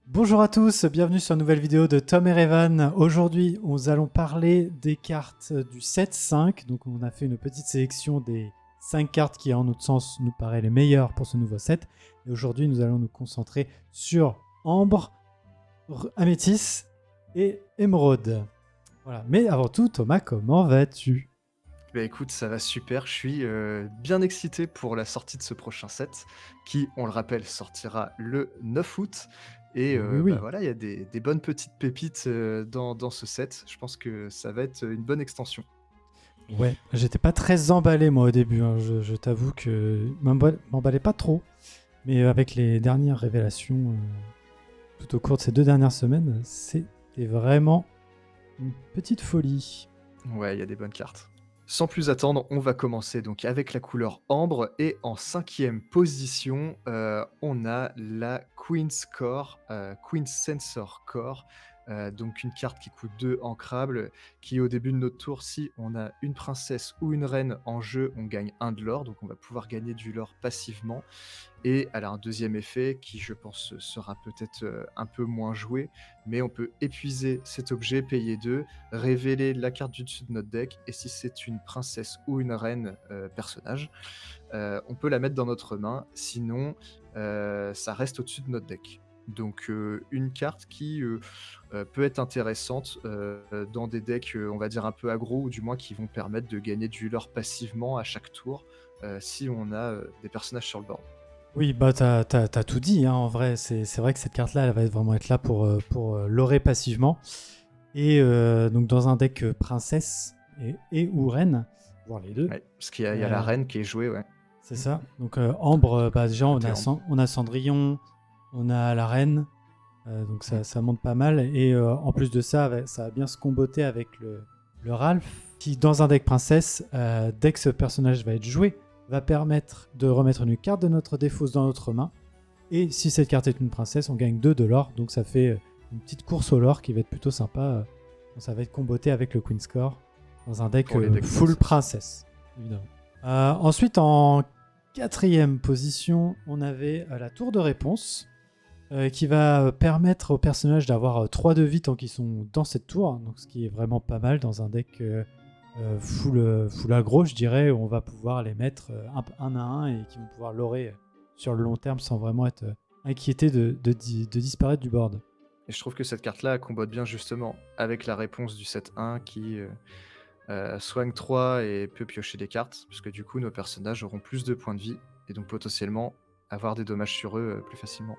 Bonjour à tous, bienvenue sur une nouvelle vidéo de Tom et Revan. Aujourd'hui, nous allons parler des cartes du set 5. Donc, on a fait une petite sélection des 5 cartes qui, en notre sens, nous paraît les meilleures pour ce nouveau set. Et aujourd'hui, nous allons nous concentrer sur Ambre, Améthyste et Émeraude. Voilà. Mais avant tout, Thomas, comment vas-tu? Bah écoute, ça va super, je suis bien excité pour la sortie de ce prochain set, qui, on le rappelle, sortira le 9 août. Et Oui, bah oui. voilà, il y a des bonnes petites pépites dans ce set. Je pense que ça va être une bonne extension. Ouais, j'étais pas très emballé moi au début, hein. Je t'avoue que m'emballais pas trop. Mais avec les dernières révélations tout au cours de ces 2 dernières semaines, c'était vraiment une petite folie. Ouais, il y a des bonnes cartes. Sans plus attendre, on va commencer donc avec la couleur ambre et en 5e position, on a la Queen's Core, Queen's Censor Core, donc une carte qui coûte 2 ancrables, qui au début de notre tour, si on a une princesse ou une reine en jeu, on gagne 1 de l'or, donc on va pouvoir gagner du lore passivement. Et elle a un deuxième effet qui, je pense, sera peut-être un peu moins joué, mais on peut épuiser cet objet, payer 2, révéler la carte du dessus de notre deck, et si c'est une princesse ou une reine personnage, on peut la mettre dans notre main, sinon ça reste au-dessus de notre deck. Donc une carte qui peut être intéressante dans des decks, on va dire un peu aggro, ou du moins qui vont permettre de gagner du lore passivement à chaque tour, si on a des personnages sur le board. Oui, bah t'as tout dit, hein, en vrai. C'est vrai que cette carte-là, elle va vraiment être là pour l'aurer passivement. Et donc dans un deck princesse et ou reine, voire les deux, Ouais, parce qu'il y a la euh, reine qui est jouée, ouais. c'est ça. Donc Ambre, bah, déjà on Côté a, ambre. On a Cendrillon, on a la reine, donc Mm. ça monte pas mal. Et en plus de ça, ça va bien se comboter avec le Ralph, qui dans un deck princesse, dès que ce personnage va être joué, va permettre de remettre une carte de notre défausse dans notre main. Et si cette carte est une princesse, on gagne 2 de l'or. Donc ça fait une petite course au lore qui va être plutôt sympa. Ça va être comboté avec le Queen's Core dans un deck Pour les decks full princesse. princesse, évidemment. Ensuite, en 4e position, on avait la tour de réponse qui va permettre aux personnages d'avoir 3 de vie tant qu'ils sont dans cette tour. Donc ce qui est vraiment pas mal dans un deck full aggro, je dirais, où on va pouvoir les mettre un à un et qui vont pouvoir lorer sur le long terme sans vraiment être inquiétés de disparaître du board. Et je trouve que cette carte-là combote bien justement avec la réponse du set 1 qui soigne 3 et peut piocher des cartes, puisque du coup nos personnages auront plus de points de vie et donc potentiellement avoir des dommages sur eux plus facilement.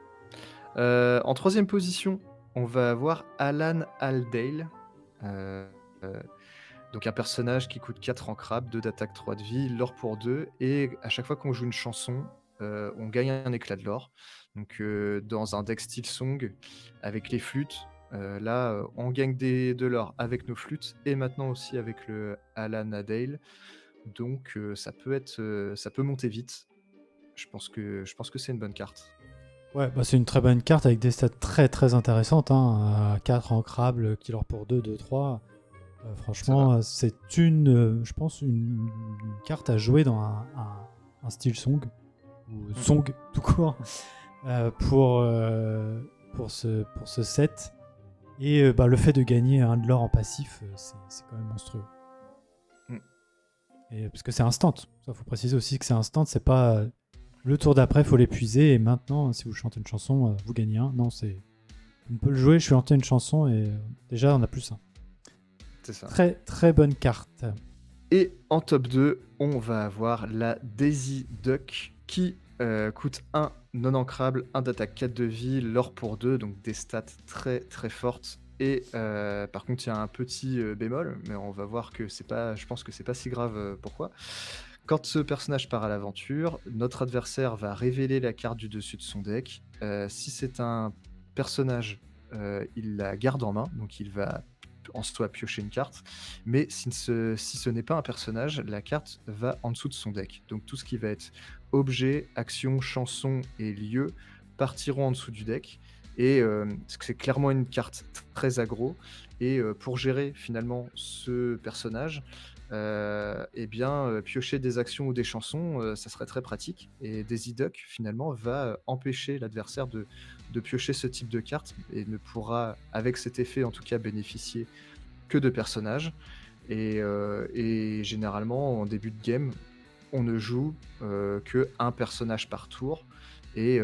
En 3e position, on va avoir Alan Aldale. Euh, euh, donc un personnage qui coûte 4 en crabe, 2 d'attaque, 3 de vie, l'or pour 2, et à chaque fois qu'on joue une chanson, on gagne un éclat de l'or. Donc dans un deck style song, avec les flûtes, là on gagne de l'or avec nos flûtes, et maintenant aussi avec le Alan Adale. Donc ça peut monter vite. Je pense que c'est une bonne carte. Ouais, bah c'est une très bonne carte avec des stats très très intéressantes. 4 ancrables, killer pour 2, 2, 3. Ça va. Franchement, c'est je pense, une carte à jouer dans un style song, ou Mm. song tout court, pour, pour ce set. Et bah, le fait de gagner un de l'or en passif, c'est quand même monstrueux. Mm. Et, parce que c'est instant. Ça, faut préciser aussi que c'est instant. C'est pas le tour d'après, faut l'épuiser. Et maintenant, si vous chantez une chanson, vous gagnez un. Non, c'est. On peut le jouer, je suis chanter une chanson et déjà, on a plus un. C'est ça. Très très bonne carte. Et en top 2, on va avoir la Daisy Duck qui coûte 1 non ancrable, 1 d'attaque, 4 de vie, l'or pour 2, donc des stats très très fortes. Et par contre, il y a un petit bémol, mais on va voir que c'est pas, je pense que c'est pas si grave. Pourquoi? Quand ce personnage part à l'aventure, notre adversaire va révéler la carte du dessus de son deck. Si c'est un personnage, il la garde en main, donc il va en soi piocher une carte. Mais si ce n'est pas un personnage, la carte va en dessous de son deck. Donc tout ce qui va être objet, action, chanson et lieu partiront en dessous du deck. Et c'est clairement une carte très aggro. Et pour gérer finalement ce personnage, eh bien, piocher des actions ou des chansons, ça serait très pratique. Et Daisy Duck, finalement, va empêcher l'adversaire de piocher ce type de carte et ne pourra, avec cet effet en tout cas, bénéficier que de personnages. Et généralement, en début de game, on ne joue que un personnage par tour. Et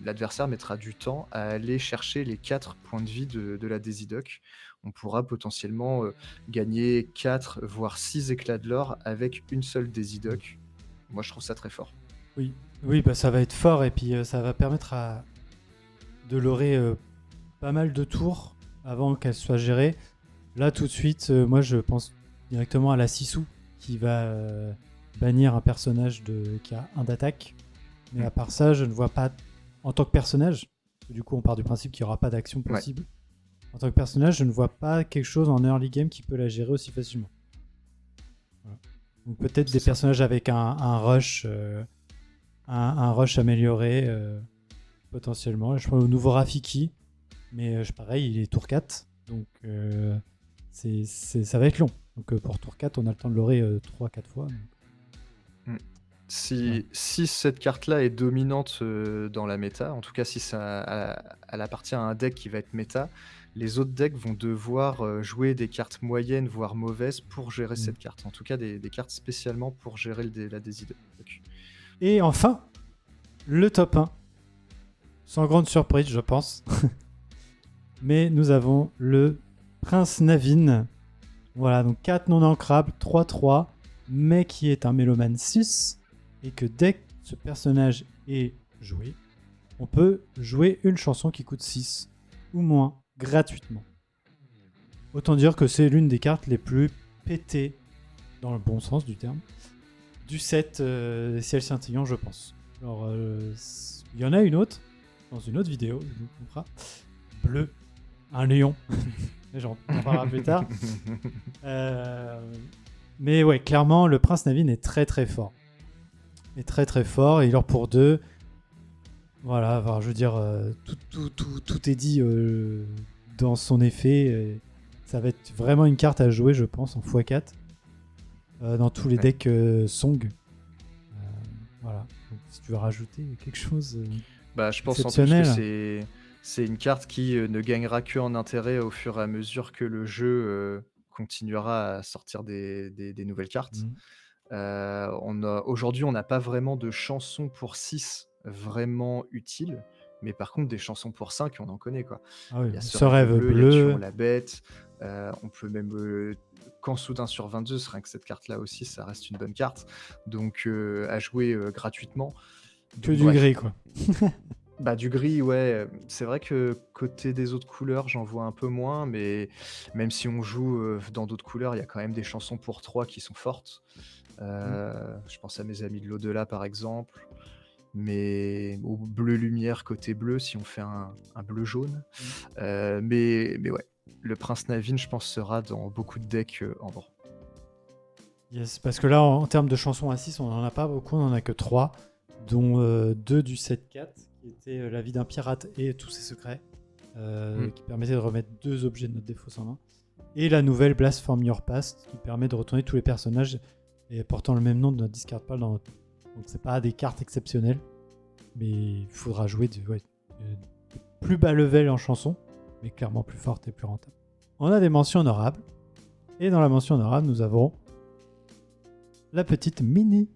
l'adversaire mettra du temps à aller chercher les 4 points de vie de la Daisy Duck. On pourra potentiellement gagner 4 voire 6 éclats de l'or avec une seule Daisy Duck. Moi, je trouve ça très fort. Oui, oui, bah, ça va être fort et puis ça va permettre de lorer pas mal de tours avant qu'elle soit gérée. Là, tout de suite, moi, je pense directement à la Sisu qui va bannir un personnage qui a 1 d'attaque. Mais à part ça, je ne vois pas, en tant que personnage, parce que du coup, on part du principe qu'il n'y aura pas d'action possible. Ouais. En tant que personnage, je ne vois pas quelque chose en early game qui peut la gérer aussi facilement. Voilà. Donc peut-être des personnages avec un rush, un rush amélioré, potentiellement. Je pense au nouveau Rafiki, mais pareil, il est tour 4, donc ça va être long. Donc pour tour 4, on a le temps de l'orer 3-4 fois. Donc. Si cette carte-là est dominante dans la méta, en tout cas si elle appartient à un deck qui va être méta, les autres decks vont devoir jouer des cartes moyennes, voire mauvaises, pour gérer cette carte. En tout cas, des cartes spécialement pour gérer la Daisy Duck. Et enfin, le top 1. Sans grande surprise, je pense. Mais nous avons le Prince Navin. Voilà, donc 4 non ancrables, 3-3, mais qui est un mélomane 6. Et que dès que ce personnage est joué, on peut jouer une chanson qui coûte 6 ou moins gratuitement. Autant dire que c'est l'une des cartes les plus pétées, dans le bon sens du terme, du set Ciel Scintillant, je pense. Alors, il y en a une autre, dans une autre vidéo, je vous montre. Bleu, un lion. On en parlera plus tard. Mais ouais, clairement, le Prince Navin est très très fort. Est très très fort, et il est pour 2. Voilà, alors, je veux dire, tout est dit dans son effet. Ça va être vraiment une carte à jouer, je pense, en x4 dans tous les decks Song. Voilà. Donc, si tu veux rajouter quelque chose je pense en plus que c'est une carte qui ne gagnera que en intérêt au fur et à mesure que le jeu continuera à sortir des nouvelles cartes. Aujourd'hui, on n'a pas vraiment de chansons pour 6 vraiment utiles, mais par contre, des chansons pour 5, on en connaît, quoi. Ah oui, il y a Ce rêve bleu, il y a Tuons la bête, on peut même quand soudain sur 22, rien que cette carte-là aussi, ça reste une bonne carte, donc à jouer gratuitement. Que du gris, quoi. Du gris, ouais. C'est vrai que côté des autres couleurs, j'en vois un peu moins, mais même si on joue dans d'autres couleurs, il y a quand même des chansons pour 3 qui sont fortes. Je pense à mes amis de l'au-delà, par exemple, mais au bleu lumière côté bleu, si on fait un bleu jaune. Mais ouais, le Prince Navin, je pense, sera dans beaucoup de decks ambre. Yes, parce que là, en termes de chansons à 6, on n'en a pas beaucoup, on n'en a que 3, dont 2 du set 4, qui était La vie d'un pirate et Tous ses secrets, qui permettait de remettre 2 objets de notre défausse en main. Et la nouvelle Blast from Your Past, qui permet de retourner tous les personnages et portant le même nom de notre discard pile dans notre... Donc c'est pas des cartes exceptionnelles, mais il faudra jouer de plus bas level en chanson, mais clairement plus forte et plus rentable. On a des mentions honorables, et dans la mention honorable, nous avons la petite mini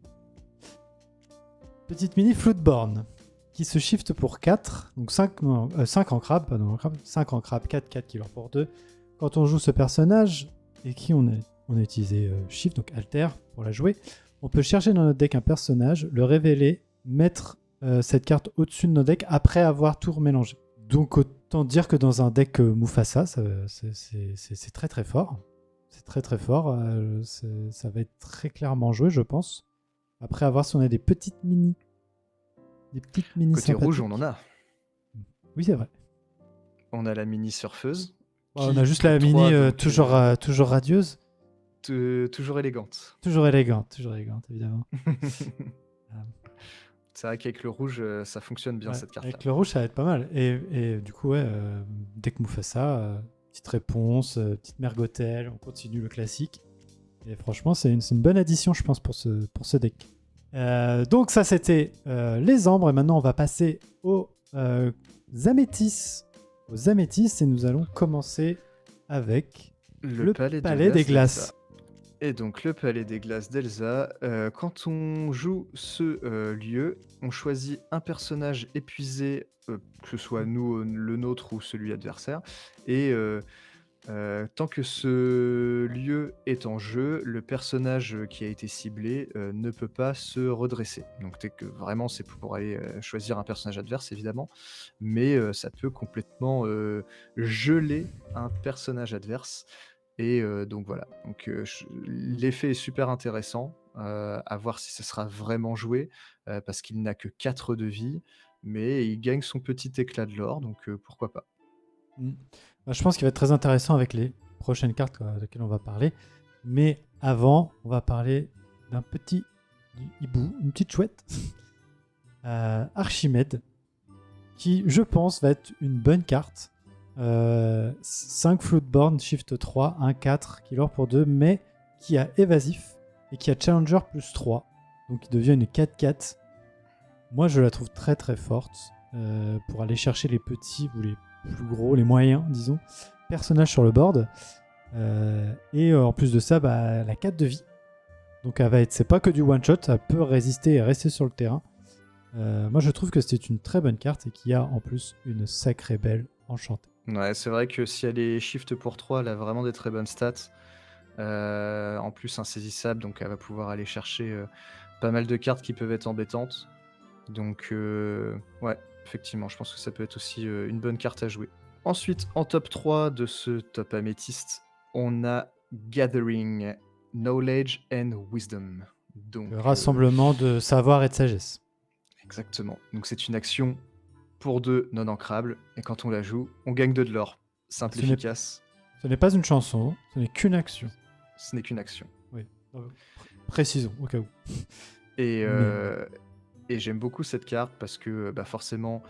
Floodborn, qui se shift pour 4, donc 5 en crabe, pas en crabe, 5 en crabe, 4 qui leur pour 2. Quand on joue ce personnage, et qui on a utilisé shift, donc alter, pour la jouer, on peut chercher dans notre deck un personnage, le révéler, mettre cette carte au-dessus de notre deck après avoir tout remélangé. Donc autant dire que dans un deck Mufasa, c'est très très fort. C'est très très fort. Ça va être très clairement joué, je pense. Après avoir si on a des petites mini. Côté rouge, on en a. Oui, c'est vrai. On a la mini surfeuse. On a juste la mini toujours radieuse. Toujours élégante. Toujours élégante, évidemment. C'est vrai qu'avec le rouge, ça fonctionne bien, cette carte-là. Avec le rouge, ça va être pas mal. Et du coup, dès que nous fait ça, petite réponse, petite mergotelle, on continue le classique. Et franchement, c'est une bonne addition, je pense, pour ce deck. Donc ça, c'était les ambres. Et maintenant, on va passer aux améthys. Aux améthys, et nous allons commencer avec le palais des glaces. Et donc le palais des glaces d'Elsa, quand on joue ce lieu, on choisit un personnage épuisé, que ce soit nous, le nôtre ou celui adversaire, et tant que ce lieu est en jeu, le personnage qui a été ciblé ne peut pas se redresser. Donc dès que vraiment c'est pour aller choisir un personnage adverse évidemment, mais ça peut complètement geler un personnage adverse. Et donc voilà, donc l'effet est super intéressant, à voir si ce sera vraiment joué, parce qu'il n'a que 4 de vie, mais il gagne son petit éclat de l'or, donc pourquoi pas. Mm. Bah, je pense qu'il va être très intéressant avec les prochaines cartes desquelles on va parler. Mais avant, on va parler d'un petit hibou, une petite chouette, Archimède, qui, je pense, va être une bonne carte. 5 Floodborn, Shift 3, 1-4, qui l'or pour 2, mais qui a évasif et qui a Challenger plus 3. Donc il devient une 4-4. Moi, je la trouve très très forte pour aller chercher les petits ou les plus gros, les moyens, disons, personnages sur le board. Et en plus de ça, elle a 4 de vie. Donc c'est pas que du one-shot, ça peut résister et rester sur le terrain. Moi, je trouve que c'était une très bonne carte et qui a en plus une sacrée belle enchantée. Ouais, c'est vrai que si elle est shift pour 3, elle a vraiment des très bonnes stats. En plus insaisissable, donc elle va pouvoir aller chercher pas mal de cartes qui peuvent être embêtantes. Donc ouais, effectivement, je pense que ça peut être aussi une bonne carte à jouer. Ensuite, en top 3 de ce top améthyste, on a Gathering, Knowledge and Wisdom. Donc, Le rassemblement de savoir et de sagesse. Exactement. Donc c'est une action pour 2 non ancrables, et quand on la joue, on gagne 2 de l'or. Simple, efficace. Ce n'est pas une chanson, ce n'est qu'une action. Ce n'est qu'une action. Oui. Précisons, au cas où. Et j'aime beaucoup cette carte parce que forcément,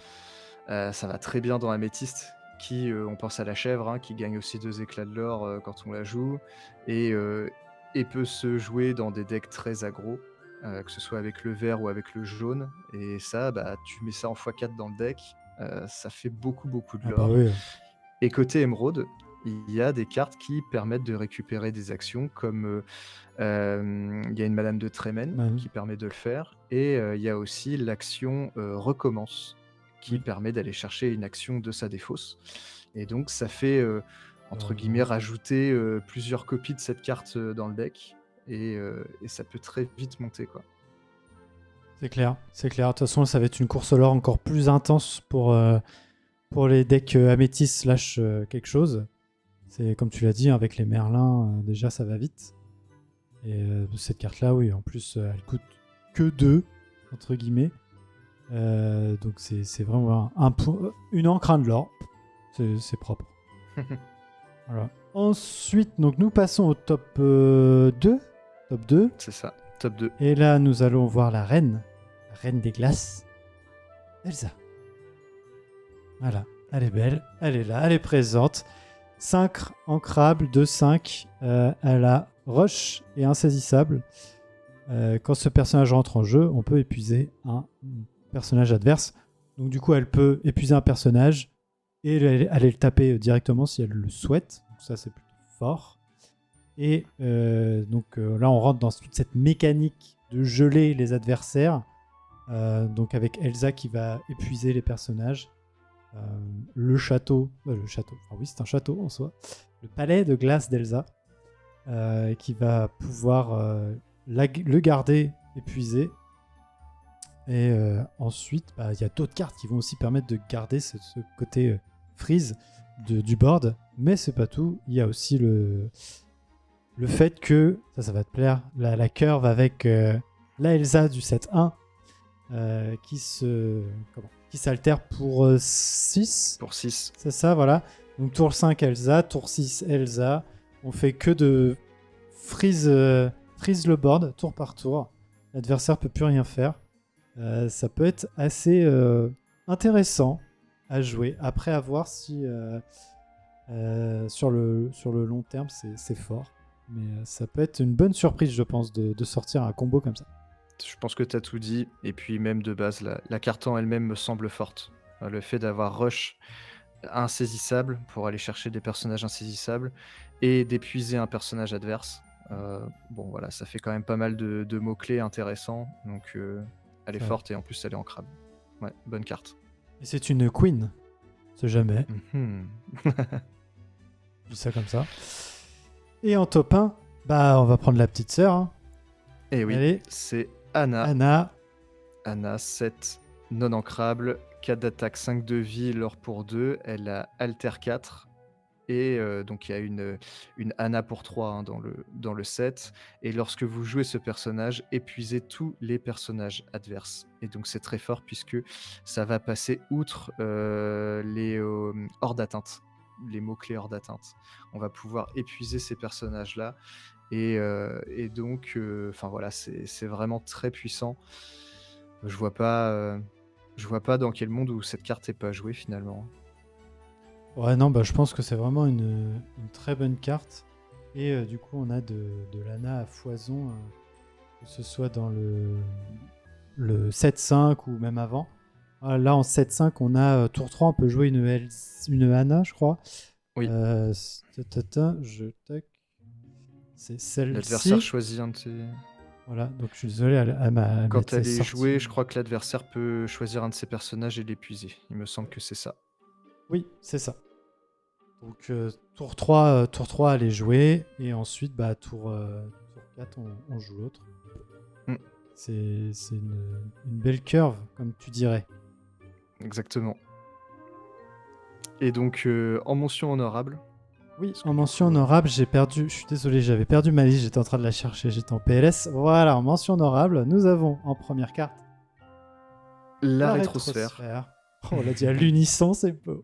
ça va très bien dans Améthyste, qui, on pense à la chèvre, hein, qui gagne aussi 2 éclats de l'or quand on la joue, et peut se jouer dans des decks très aggro, que ce soit avec le vert ou avec le jaune. Et ça, tu mets ça en x4 dans le deck, ça fait beaucoup de l'or. Oui. Et côté émeraude, il y a des cartes qui permettent de récupérer des actions, comme il y a une Madame de Trémen qui permet de le faire, et il y a aussi l'action Recommence, qui permet d'aller chercher une action de sa défausse. Et donc ça fait, entre guillemets, rajouter plusieurs copies de cette carte dans le deck, et ça peut très vite monter, quoi. C'est clair. De toute façon, ça va être une course au lore encore plus intense pour les decks améthyste / quelque chose. C'est comme tu l'as dit, avec les merlins, déjà ça va vite. Et cette carte-là, oui, en plus, elle coûte que 2, entre guillemets. Donc c'est vraiment une encre de l'or. C'est propre. Voilà. Ensuite, donc nous passons au top 2. Top 2. C'est ça, top 2. Et là, nous allons voir la reine des glaces, Elsa. Voilà, elle est belle, elle est là, elle est présente. 5 ancrables, 2-5. Elle a Rush et Insaisissable. Quand ce personnage rentre en jeu, on peut épuiser un personnage adverse. Donc du coup, elle peut épuiser un personnage et aller le taper directement si elle le souhaite. Donc ça, c'est plutôt fort. Et donc là, on rentre dans toute cette mécanique de geler les adversaires. Donc avec Elsa qui va épuiser les personnages. Le château, enfin oui, c'est un château en soi. Le palais de glace d'Elsa qui va pouvoir le garder épuisé. Et ensuite, il y a d'autres cartes qui vont aussi permettre de garder ce côté freeze du board. Mais c'est pas tout. Il y a aussi le fait que, ça va te plaire, la curve avec la Elsa du set 1 qui s'altère pour 6. Pour 6. C'est ça, voilà. Donc tour 5 Elsa, tour 6 Elsa. On fait que de freeze le board tour par tour. L'adversaire peut plus rien faire. Ça peut être assez intéressant à jouer. Après, à voir si sur le long terme c'est fort. Mais ça peut être une bonne surprise, je pense, de sortir un combo comme ça. Je pense que tu as tout dit. Et puis même de base, la carte en elle-même me semble forte. Le fait d'avoir rush insaisissable pour aller chercher des personnages insaisissables et d'épuiser un personnage adverse. Bon voilà, ça fait quand même pas mal de mots-clés intéressants, donc elle est C'est vrai. forte et en plus elle est ancrable. Ouais, bonne carte. Et c'est une queen. C'est jamais. Mhm. Je dis ça comme ça. Et en top 1, bah on va prendre la petite sœur. Hein. Et oui, Allez, c'est Anna. Anna. Anna, 7 non ancrable, 4 d'attaque, 5 de vie, l'or pour 2. Elle a Alter 4. Et donc il y a une Anna pour 3 hein, dans le set. Et lorsque vous jouez ce personnage, épuisez tous les personnages adverses. Et donc c'est très fort puisque ça va passer outre les hors d'atteinte, les mots-clés hors d'atteinte. On va pouvoir épuiser ces personnages-là. Et donc, enfin voilà, c'est vraiment très puissant. Je vois pas dans quel monde où cette carte est pas jouée finalement. Ouais, non, bah je pense que c'est vraiment une très bonne carte. Et du coup, on a de l'Anna à foison, que ce soit dans le 7-5 ou même avant. Là, en 7-5, on a tour 3, on peut jouer une Anna, je crois. Oui. C'est L'adversaire celle-ci. choisit un de ses... Voilà, donc je suis désolé, elle Quand elle m'était est sortie. jouée, je crois que l'adversaire peut choisir un de ses personnages et l'épuiser. Il me semble que c'est ça. Oui, c'est ça. Donc tour 3, elle est jouée. Et ensuite, bah, tour 4, on joue l'autre. Mm, C'est une belle curve, comme tu dirais. exactement. Et donc, en mention honorable, Oui, parce que en du mention coup, honorable, j'ai perdu. Je suis désolé, j'avais perdu ma liste. J'étais en train de la chercher. J'étais en PLS. Voilà, en mention honorable, nous avons en première carte la la rétrosphère. rétrosphère. Oh, on l'a dit à l'unisson, c'est beau.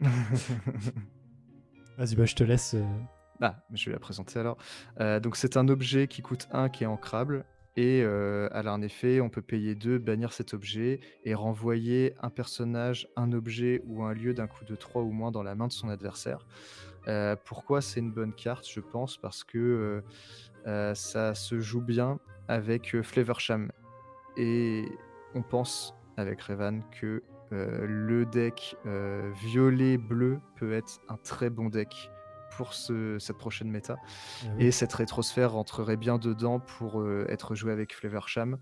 Vas-y, bah, je te laisse. Ah, je vais la présenter alors. Donc c'est un objet qui coûte 1 qui est ancrable et elle a un effet, on peut payer 2, bannir cet objet et renvoyer un personnage, un objet ou un lieu d'un coût de 3 ou moins dans la main de son adversaire. Pourquoi c'est une bonne carte? Je pense parce que, ça se joue bien avec, Flavorsham et on pense avec Revan que, le deck, violet-bleu peut être un très bon deck pour cette prochaine méta Oui. et cette rétrosphère rentrerait bien dedans pour, être jouée avec Flavorsham.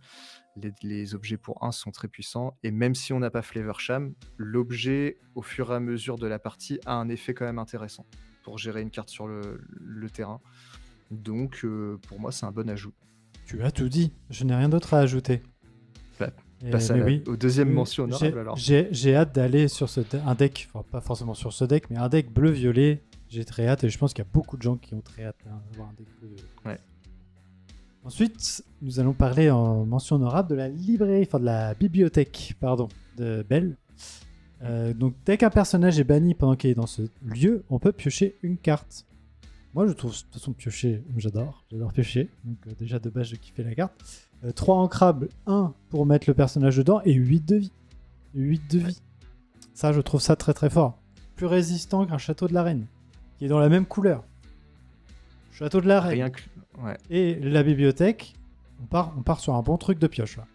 Les objets pour 1 sont très puissants et même si on n'a pas Flavorsham, l'objet, au fur et à mesure de la partie, a un effet quand même intéressant pour gérer une carte sur le terrain. Donc, pour moi, c'est un bon ajout. Tu as tout dit. Je n'ai rien d'autre à ajouter. Bah, passe Mais oui, au deuxième oui, mention honorable alors. j'ai hâte d'aller sur un deck, enfin pas forcément sur ce deck, mais un deck bleu-violet. J'ai très hâte et je pense qu'il y a beaucoup de gens qui ont très hâte d'avoir un deck bleu-violet. Ouais. Ensuite, nous allons parler en mention honorable de la librairie, enfin de la bibliothèque, pardon, de Belle. Donc, dès qu'un personnage est banni pendant qu'il est dans ce lieu, on peut piocher une carte. Moi, je trouve de toute façon piocher, j'adore piocher. Donc, déjà de base, je kiffais la carte. 3 ancrables, 1 pour mettre le personnage dedans et 8 de vie. 8 de vie. Ça, je trouve ça très très fort. Plus résistant qu'un château de la reine, qui est dans la même couleur. Château de la reine. Rien que... Ouais. Et la bibliothèque, on part sur un bon truc de pioche là.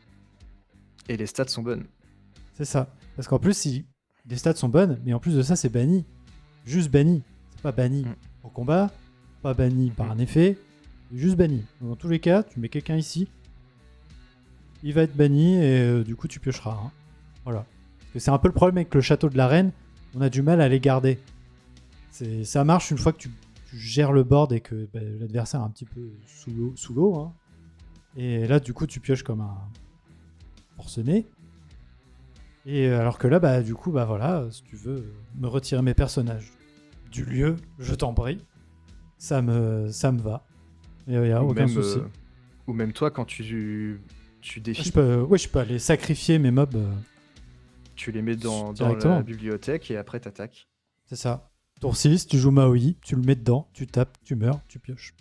Et les stats sont bonnes. C'est ça. Parce qu'en plus, les stats sont bonnes, mais en plus de ça, c'est banni. Juste banni. C'est pas banni au combat, pas banni par un effet, juste banni. Donc, dans tous les cas, tu mets quelqu'un ici, il va être banni et du coup, tu piocheras. Hein. Voilà. Parce que c'est un peu le problème avec le château de la reine, on a du mal à les garder. Ça marche une fois que tu gères le board et que l'adversaire est un petit peu sous l'eau. Hein. Et là, du coup, tu pioches comme un forcené. Et alors que là, bah, du coup, bah voilà, si tu veux me retirer mes personnages du lieu, je t'en prie. Ça me va. Il n'y a aucun souci. Ou même toi, quand tu défies, Je peux aller sacrifier mes mobs. tu les mets dans directement. la bibliothèque et après t'attaques. C'est ça. Tour 6, tu joues Maui, tu le mets dedans, tu tapes, tu meurs, tu pioches.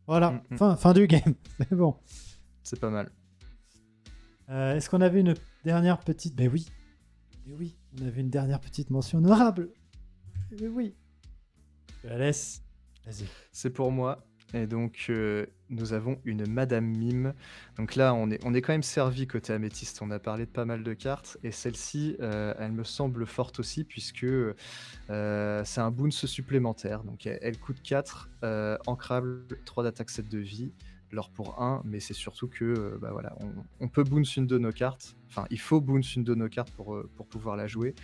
Voilà, fin du game. C'est bon. C'est pas mal. Est-ce qu'on avait une dernière petite... Mais oui, on avait une dernière petite mention honorable. Mais oui. Je la laisse. Vas-y. C'est pour moi. Et donc, nous avons une Madame Mime. Donc là, on est quand même servi côté améthyste. On a parlé de pas mal de cartes et celle-ci, elle me semble forte aussi puisque, c'est un bounce supplémentaire. Donc elle coûte 4, ancrable, 3 d'attaque, 7 de vie, l'or pour 1, mais c'est surtout que, bah, voilà, on peut bounce une de nos cartes. Enfin, il faut bounce une de nos cartes pour pouvoir la jouer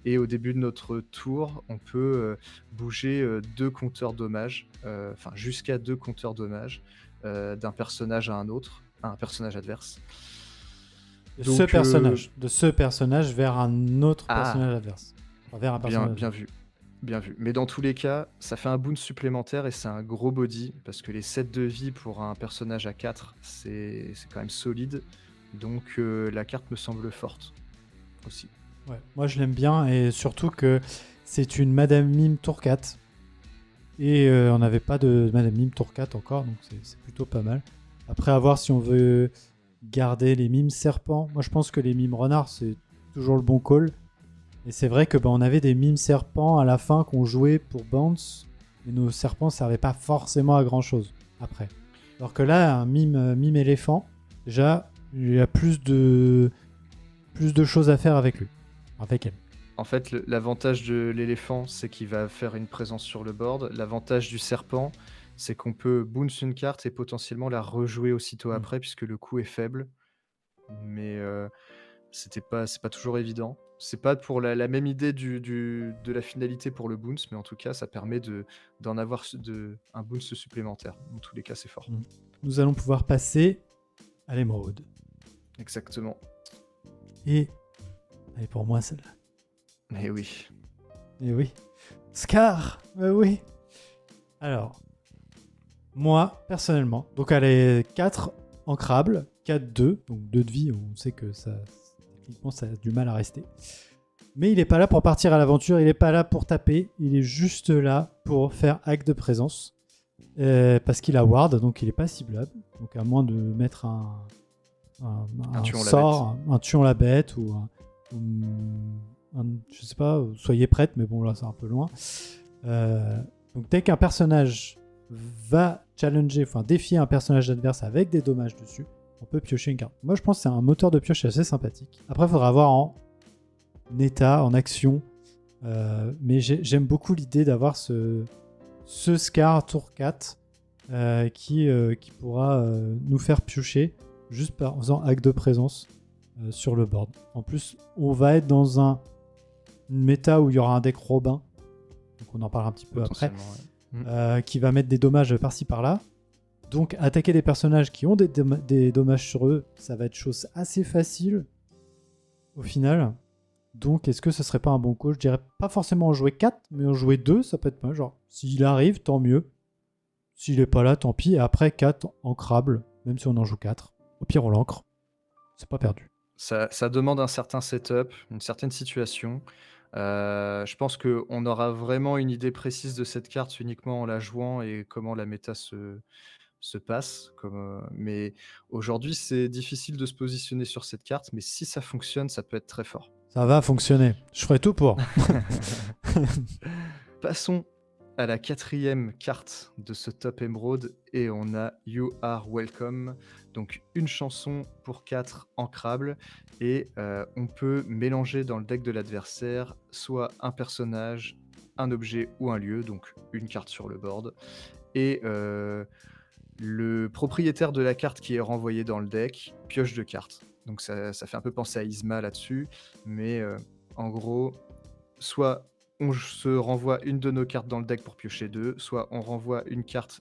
et au début de notre tour, on peut, bouger, 2 compteurs dommages, enfin jusqu'à 2 compteurs dommages, d'un personnage à un autre, à un personnage adverse. Donc, De ce personnage vers un autre ah! personnage adverse. Enfin, vers un Bien personnage bien adverse. vu, bien vu. Mais dans tous les cas, ça fait un boon supplémentaire et c'est un gros body parce que les 7 de vie pour un personnage à 4, c'est quand même solide. Donc, la carte me semble forte aussi. Ouais, moi je l'aime bien et surtout que c'est une Madame Mime Tour 4. Et on n'avait pas de Madame Mime Tour 4 encore, donc c'est plutôt pas mal. Après, à voir si on veut garder les mimes serpents. Moi je pense que les mimes renards, c'est toujours le bon call. Et c'est vrai que on avait des mimes serpents à la fin qu'on jouait pour bounce, mais nos serpents servaient pas forcément à grand chose après. Alors que là, un mime éléphant, déjà, il y a plus de choses à faire avec lui, avec elle. En fait, l'avantage de l'éléphant, c'est qu'il va faire une présence sur le board. L'avantage du serpent, c'est qu'on peut bounce une carte et potentiellement la rejouer aussitôt Mm. après puisque le coût est faible. Mais, c'est pas toujours évident. C'est pas pour la même idée de la finalité pour le bounce, mais en tout cas, ça permet d'en avoir un bounce supplémentaire. Dans tous les cas, c'est fort. Mm. Nous allons pouvoir passer à l'émeraude. Exactement. Et elle est pour moi celle-là. Mais oui. Et oui. Scar oui. Alors, moi, personnellement, donc elle est 4 ancrable, 4-2, donc 2 de vie, on sait que ça, techniquement, ça a du mal à rester. Mais il n'est pas là pour partir à l'aventure, il n'est pas là pour taper, il est juste là pour faire acte de présence. Parce qu'il a ward, donc il n'est pas ciblable. Donc à moins de mettre un Tuons la sort, un tuons la bête ou je sais pas, soyez prête, mais bon là c'est un peu loin. Donc dès qu'un personnage va challenger, enfin défier un personnage adverse avec des dommages dessus, on peut piocher une carte. Moi je pense que c'est un moteur de pioche assez sympathique. Après il faudra voir en état, en action, mais j'aime beaucoup l'idée d'avoir ce Scar tour 4 qui pourra nous faire piocher juste en faisant acte de présence sur le board. En plus, on va être dans une méta où il y aura un deck Robin, donc on en parlera un petit peu après, qui va mettre des dommages par-ci par-là. Donc attaquer des personnages qui ont des dommages sur eux, ça va être chose assez facile au final. Donc est-ce que ce serait pas un bon call? Je dirais pas forcément en jouer 4, mais en jouer 2, ça peut être pas. Genre, s'il arrive, tant mieux. S'il est pas là, tant pis. Et après, 4 ancrable, même si on en joue 4. Au pire, on l'ancre. C'est pas perdu. Ça demande un certain setup, une certaine situation. Je pense qu'on aura vraiment une idée précise de cette carte uniquement en la jouant et comment la méta se passe. Mais aujourd'hui, c'est difficile de se positionner sur cette carte, mais si ça fonctionne, ça peut être très fort. Ça va fonctionner. Je ferai tout pour. Passons à la 4e carte de ce top émeraude et on a You Are Welcome. Donc une chanson pour 4 ancrables et on peut mélanger dans le deck de l'adversaire soit un personnage, un objet ou un lieu, donc une carte sur le board. Et le propriétaire de la carte qui est renvoyée dans le deck pioche 2 cartes. Donc ça fait un peu penser à Isma là-dessus, mais en gros, soit on se renvoie une de nos cartes dans le deck pour piocher 2, soit on renvoie une carte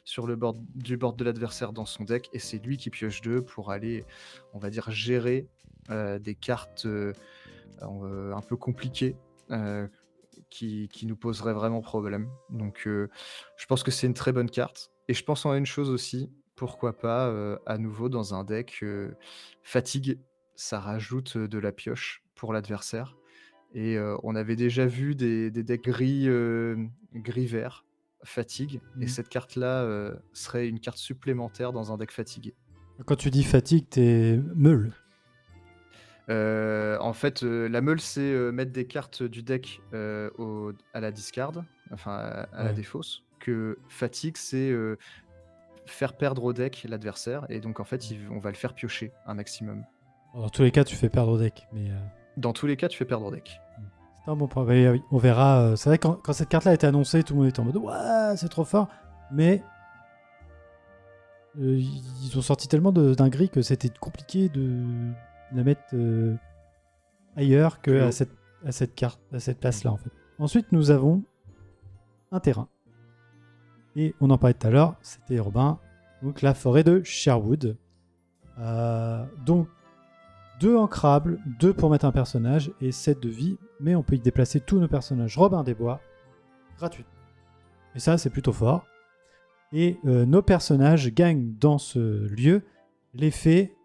sur le board de l'adversaire dans son deck et c'est lui qui pioche 2 pour aller, on va dire, gérer des cartes un peu compliquées qui nous poseraient vraiment problème. Donc je pense que c'est une très bonne carte. Et je pense en une chose aussi, pourquoi pas à nouveau dans un deck fatigue, ça rajoute de la pioche pour l'adversaire. Et on avait déjà vu des decks gris-vert, fatigue, et cette carte-là serait une carte supplémentaire dans un deck fatigué. Quand tu dis fatigue, t'es meule. En fait, la meule, c'est mettre des cartes du deck à la discard, enfin à la Ouais. défausse, que fatigue, c'est faire perdre au deck l'adversaire, et donc en fait, on va le faire piocher un maximum. Dans tous les cas, tu fais perdre au deck, mais Dans tous les cas, tu fais perdre au deck. c'est un bon point. Oui, on verra. C'est vrai que quand cette carte-là a été annoncée, tout le monde était en mode ouais, c'est trop fort, mais ils ont sorti tellement de dingueries que c'était compliqué de la mettre ailleurs Plus que haut. à cette carte, à cette place-là en fait. Ensuite, nous avons un terrain. Et on en parlait tout à l'heure, c'était Robin, donc la forêt de Sherwood. Donc 2 ancrables, 2 pour mettre un personnage et 7 de vie, mais on peut y déplacer tous nos personnages Robin des Bois gratuitement. Et ça, c'est plutôt fort. Et nos personnages gagnent dans ce lieu l'effet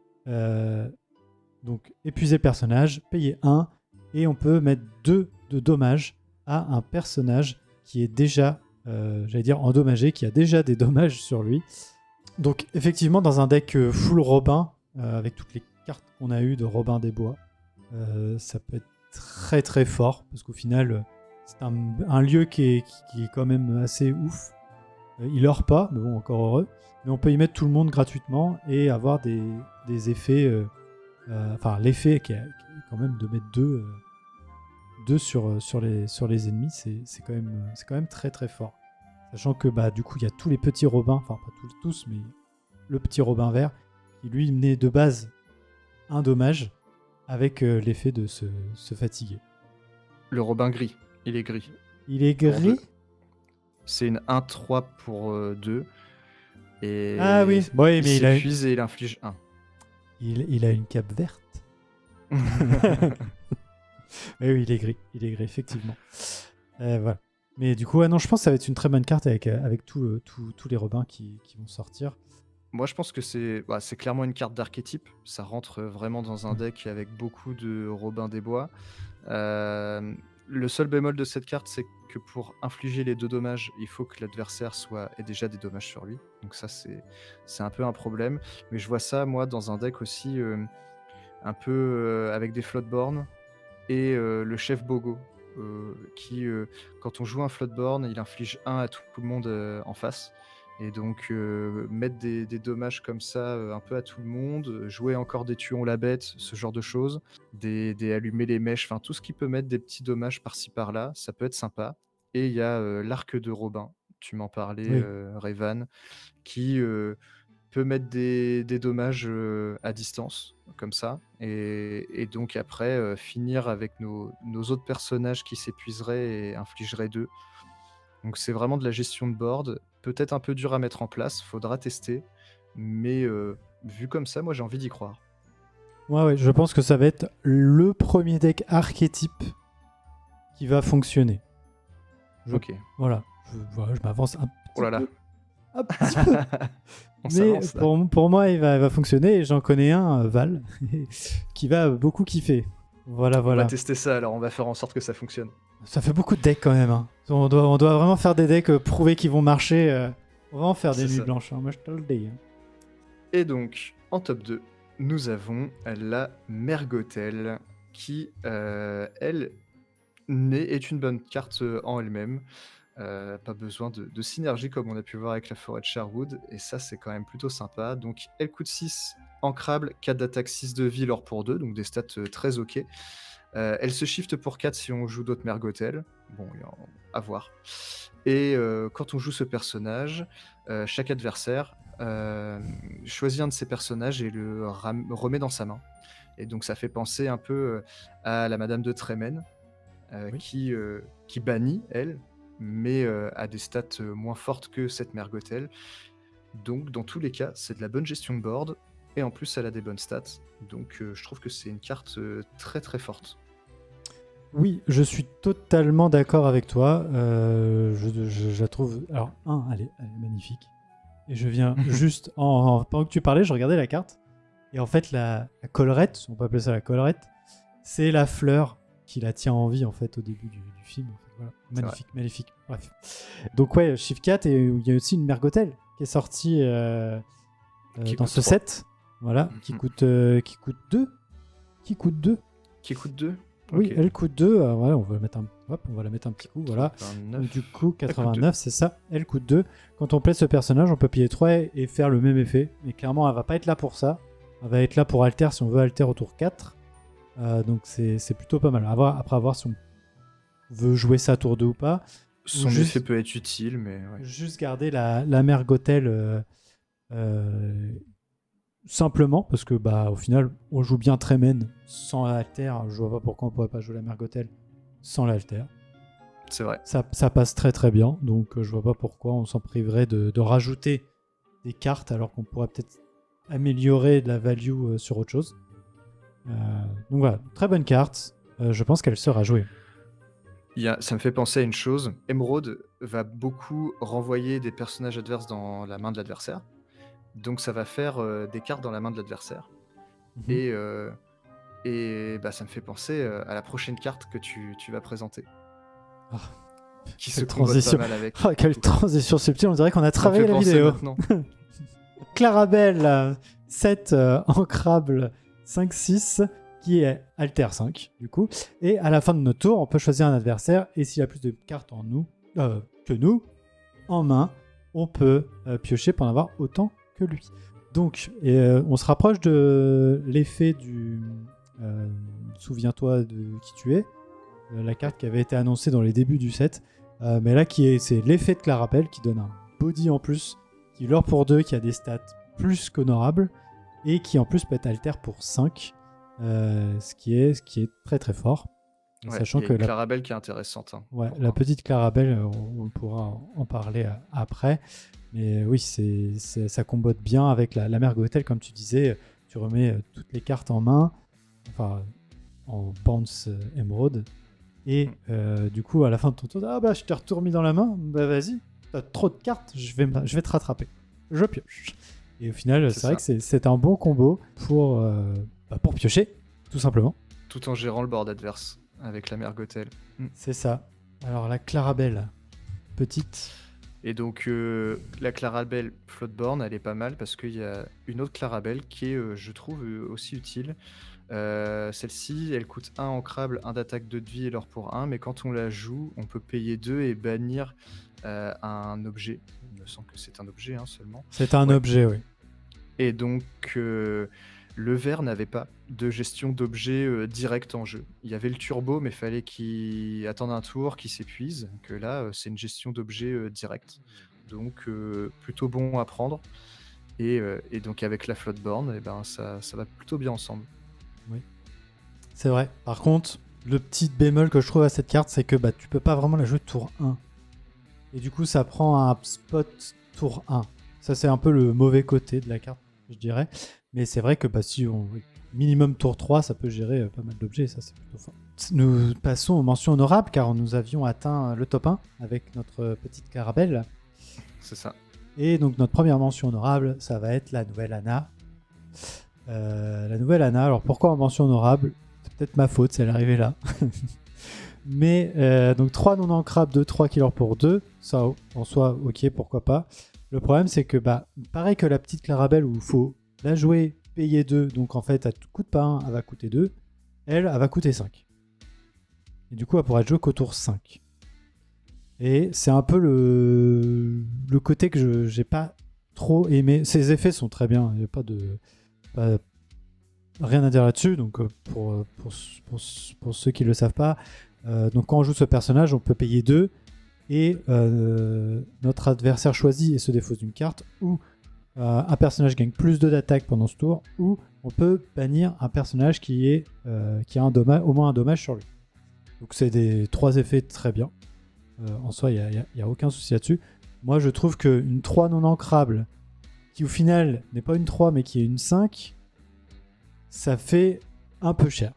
donc épuiser le personnage, payer 1, et on peut mettre 2 de dommages à un personnage qui est déjà, endommagé, qui a déjà des dommages sur lui. Donc effectivement, dans un deck full Robin, avec toutes les cartes qu'on a eues de Robin des Bois, ça peut être très très fort, parce qu'au final, c'est un lieu qui est quand même assez ouf. Il leurre pas, mais bon, encore heureux. Mais on peut y mettre tout le monde gratuitement et avoir des effets. Enfin, l'effet qui est quand même de mettre 2 sur les ennemis, c'est quand même très très fort. Sachant que du coup, il y a tous les petits Robins, enfin pas tous, mais le petit Robin vert, qui lui menait de base un dommage avec l'effet de se fatiguer. Le Robin gris, il est gris. Il est gris. C'est une 1-3 pour 2. Et Ah oui, mais il s'épuise et il inflige 1. Il a une cape verte. Mais oui, il est gris, effectivement. Voilà. Mais du coup, non, je pense que ça va être une très bonne carte avec tous les Robins qui vont sortir. Moi, je pense que c'est clairement une carte d'archétype. Ça rentre vraiment dans un deck avec beaucoup de Robin des Bois. Le seul bémol de cette carte, c'est que pour infliger les 2 dommages, il faut que l'adversaire ait déjà des dommages sur lui. Donc ça, c'est un peu un problème. Mais je vois ça, moi, dans un deck aussi un peu avec des Floodborn et le chef Bogo, qui, quand on joue un Floodborn, il inflige 1 à tout le monde en face. Et donc, mettre des dommages comme ça un peu à tout le monde, jouer encore des tuons la bête, ce genre de choses, des allumer les mèches, enfin tout ce qui peut mettre des petits dommages par-ci par-là, ça peut être sympa. Et il y a l'arc de Robin, tu m'en parlais, Oui. Revan, qui peut mettre des dommages à distance, comme ça. Et donc après, finir avec nos autres personnages qui s'épuiseraient et infligeraient 2. Donc c'est vraiment de la gestion de board, peut-être un peu dur à mettre en place, faudra tester, mais vu comme ça, moi j'ai envie d'y croire. Ouais, je pense que ça va être le premier deck archétype qui va fonctionner. Ok. Voilà, je m'avance un petit Oh là là. peu. Un petit peu. On Mais s'avance là. pour moi, il va fonctionner, et j'en connais un, Val, qui va beaucoup kiffer. Voilà. On va tester ça alors, on va faire en sorte que ça fonctionne. Ça fait beaucoup de decks quand même. Hein. On doit vraiment faire des decks prouvés qui vont marcher. On va en faire des C'est nuits ça. blanches, hein. Moi je te le dis. Hein. Et donc, en top 2, nous avons la Mergotel, qui, elle, est une bonne carte en elle-même. Pas besoin de synergie comme on a pu voir avec la forêt de Sherwood, et ça c'est quand même plutôt sympa. Donc elle coûte 6 ancrable, 4 d'attaque, 6 de vie, l'or pour 2, donc des stats très ok. Elle se shift pour 4 si on joue d'autres Mergotel, bon, à voir. Et quand on joue ce personnage, chaque adversaire choisit un de ses personnages et le remet dans sa main. Et donc ça fait penser un peu à la Madame de Tremen, Oui. qui bannit, elle, mais a des stats moins fortes que cette Mergotel. Donc dans tous les cas, c'est de la bonne gestion de board, et en plus elle a des bonnes stats. Donc je trouve que c'est une carte très très forte. Oui, je suis totalement d'accord avec toi. Je la trouve. Alors, elle est magnifique. Et je viens juste. Pendant que tu parlais, je regardais la carte. Et en fait, la collerette, on peut appeler ça la collerette, c'est la fleur qui la tient en vie en fait au début du film. En fait, voilà. Magnifique. Bref. Donc, ouais, Shift 4, et il y a aussi une Mergotel qui est sortie dans ce 3. set. Voilà, qui coûte 2. Qui coûte 2. Qui coûte 2. Oui, Ok. elle coûte 2. Ouais, on va la mettre un petit coup. Voilà. 89. Donc, du coup, Elle coûte 89, c'est ça. Elle coûte 2. Quand on plaît ce personnage, on peut payer 3 et faire le même effet. Mais clairement, elle va pas être là pour ça. Elle va être là pour alter si on veut alter au tour 4. Donc, c'est plutôt pas mal. Après, à voir si on veut jouer ça à tour 2 ou pas. Ou Son effet peut être utile, mais ouais. juste garder la mère Gothel simplement parce que au final on joue bien Tremen sans alter. Je vois pas pourquoi on pourrait pas jouer la mère Gothel sans l'alter. C'est vrai. Ça passe très très bien, donc je vois pas pourquoi on s'en priverait de rajouter des cartes alors qu'on pourrait peut-être améliorer de la value sur autre chose. Donc voilà, très bonne carte. Je pense qu'elle sera jouée. Ça me fait penser à une chose. Emerald va beaucoup renvoyer des personnages adverses dans la main de l'adversaire. Donc ça va faire des cartes dans la main de l'adversaire. Mhm. Et ça me fait penser à la prochaine carte que tu vas présenter. Ah, Qui quelle se combotte pas transition. mal avec. Ah, quelle tout. transition subtile, on dirait qu'on a Ça me travaillé fait la penser vidéo. maintenant. Clarabelle 7 ancrable 5-6 qui est alter 5 du coup. Et à la fin de notre tour, on peut choisir un adversaire et s'il a plus de cartes que nous en main, on peut piocher pour en avoir autant que lui. Donc on se rapproche de l'effet du souviens-toi de qui tu es, la carte qui avait été annoncée dans les débuts du set, mais là c'est l'effet de Clarabelle qui donne un body en plus, qui l'or pour 2, qui a des stats plus qu'honorables, et qui en plus peut être alter pour 5, ce qui est très très fort. Ouais, Sachant il y a que une Clarabelle qui est intéressante. Hein, la petite Clarabelle, on pourra en parler après. Mais oui, ça combotte bien avec la mère Gothel, comme tu disais. Tu remets toutes les cartes en main, enfin en bounce Emerald. Et du coup, à la fin de ton tour, je t'ai remis dans la main. Vas-y, t'as trop de cartes, je vais te rattraper. Je pioche. Et au final, c'est vrai que c'est un bon combo pour piocher, tout simplement. Tout en gérant le board adverse avec la mère Gothel. C'est ça. Alors la Clarabelle, petite. Et donc la Clarabelle Floatborn, elle est pas mal parce qu'il y a une autre Clarabelle qui est, je trouve, aussi utile. Celle-ci, elle coûte 1 ancrable, 1 d'attaque, 2 de vie et l'or pour 1, mais quand on la joue, on peut payer 2 et bannir un objet. Il me semble que c'est un objet seulement. C'est un objet, oui. Et donc le vert n'avait pas de gestion d'objets direct en jeu. Il y avait le turbo, mais il fallait qu'il attende un tour, qu'il s'épuise. Que là, c'est une gestion d'objets direct. Donc plutôt bon à prendre. Et donc avec la Floatborn, ça va plutôt bien ensemble. Oui. C'est vrai. Par contre, le petit bémol que je trouve à cette carte, c'est que tu peux pas vraiment la jouer tour 1. Et du coup, ça prend un spot tour 1. Ça, c'est un peu le mauvais côté de la carte, je dirais. Mais c'est vrai que si on minimum tour 3, ça peut gérer pas mal d'objets. Ça, c'est plutôt fort. Nous passons aux mentions honorables, car nous avions atteint le top 1 avec notre petite Clarabelle. C'est ça. Et donc, notre première mention honorable, ça va être la nouvelle Anna. La nouvelle Anna, alors pourquoi en mention honorable? C'est peut-être ma faute, c'est arrivée là. Mais donc 3 non ancrables, 2-3 killers pour 2, ça en soi, ok, pourquoi pas. Le problème, c'est que pareil que la petite Clarabelle où il faut la jouer, payer 2, donc en fait, elle ne coûte pas 1, elle va coûter 2. Elle va coûter 5. Et du coup, elle pourra être jouée qu'au tour 5. Et c'est un peu le côté que j'ai pas trop aimé. Ses effets sont très bien, il n'y a rien à dire là-dessus. Donc pour ceux qui ne le savent pas, donc quand on joue ce personnage, on peut payer 2 et notre adversaire choisit et se défausse d'une carte, ou un personnage gagne plus 2 d'attaque pendant ce tour, ou on peut bannir un personnage qui a au moins un dommage sur lui. Donc c'est des 3 effets très bien. En soi, il n'y a aucun souci là-dessus. Moi, je trouve qu'une 3 non ancrable, qui au final n'est pas une 3 mais qui est une 5, ça fait un peu cher.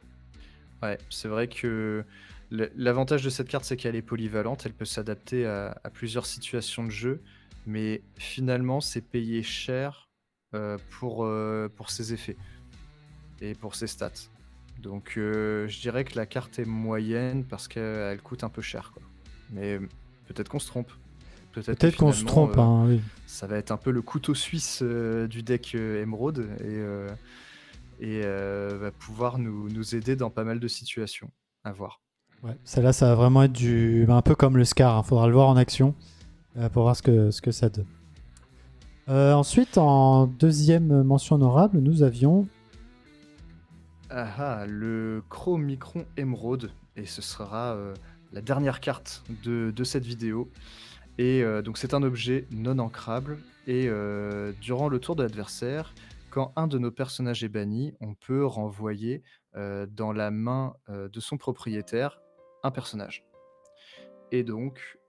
Ouais, c'est vrai que l'avantage de cette carte, c'est qu'elle est polyvalente, elle peut s'adapter à plusieurs situations de jeu, mais finalement, c'est payé cher pour ses effets et pour ses stats. Donc je dirais que la carte est moyenne parce qu'elle coûte un peu cher, quoi. Mais peut-être qu'on se trompe. Peut-être qu'on se trompe, oui. Ça va être un peu le couteau suisse du deck Emerald et va pouvoir nous aider dans pas mal de situations. À voir. Ouais, celle-là, ça va vraiment être un peu comme le Scar. Il faudra le voir en action pour voir ce que ça donne. Ensuite, en deuxième mention honorable, nous avions... Le Chromicron Émeraude. Et ce sera la dernière carte de cette vidéo. Et donc c'est un objet non ancrable. Et durant le tour de l'adversaire, quand un de nos personnages est banni, on peut renvoyer dans la main de son propriétaire un personnage. Et donc,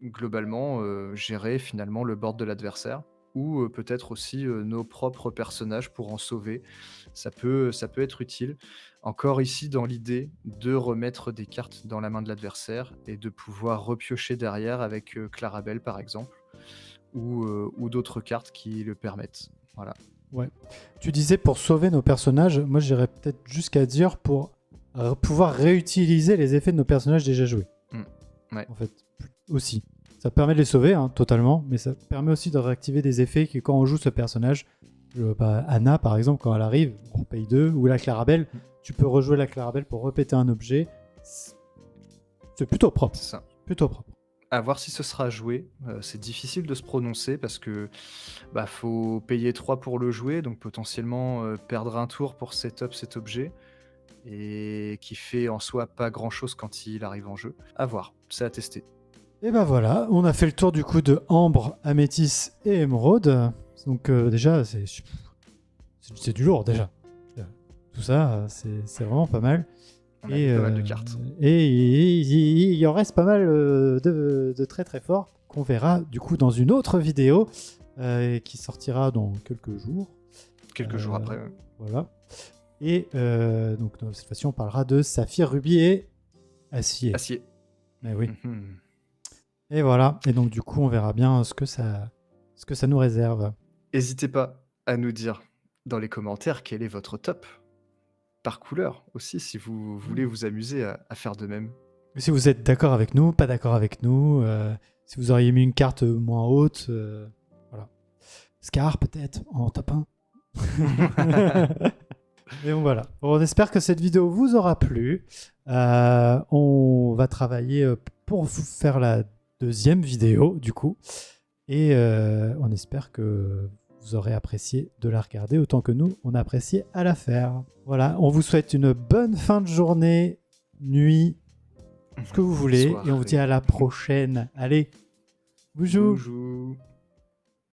globalement, gérer finalement le board de l'adversaire ou peut-être aussi nos propres personnages pour en sauver. Ça peut être utile. Encore ici, dans l'idée de remettre des cartes dans la main de l'adversaire et de pouvoir repiocher derrière avec Clarabelle par exemple, ou d'autres cartes qui le permettent. Voilà. Ouais. Tu disais pour sauver nos personnages, moi j'irais peut-être jusqu'à dire pour pouvoir réutiliser les effets de nos personnages déjà joués. Ouais. En fait, aussi. Ça permet de les sauver, hein, totalement, mais ça permet aussi de réactiver des effets qui, quand on joue ce personnage, Anna par exemple, quand elle arrive, on paye 2, ou la Clarabelle, tu peux rejouer la Clarabelle pour répéter un objet. C'est plutôt propre. C'est ça. Plutôt propre. À voir si ce sera joué. C'est difficile de se prononcer parce que faut payer 3 pour le jouer, donc potentiellement perdre un tour pour setup cet objet, et qui fait en soi pas grand chose quand il arrive en jeu. À voir, c'est à tester. Et ben voilà, on a fait le tour du coup de Ambre, Améthyste et Émeraude. Donc déjà, c'est du lourd déjà. Tout ça, c'est vraiment pas mal. On a mis pas mal de cartes. Et il en reste pas mal de très très forts qu'on verra du coup dans une autre vidéo qui sortira dans quelques jours. Quelques jours après. Voilà. Et donc cette fois-ci on parlera de Saphir, Rubis et Acier. Acier. Mais oui. Et voilà. Et donc du coup on verra bien ce que ça nous réserve. N'hésitez pas à nous dire dans les commentaires quel est votre top. Par couleur aussi, si vous voulez vous amuser à faire de même. Si vous êtes d'accord avec nous, pas d'accord avec nous, si vous auriez mis une carte moins haute, voilà. Scar peut-être en top 1. Et donc voilà. On espère que cette vidéo vous aura plu. On va travailler pour vous faire la deuxième vidéo du coup. Et on espère que vous aurez apprécié de la regarder autant que nous, on a apprécié à la faire. Voilà, on vous souhaite une bonne fin de journée, nuit, ce que vous voulez. Soirée. Et on vous dit à la prochaine. Allez, bonjour. Bonjour.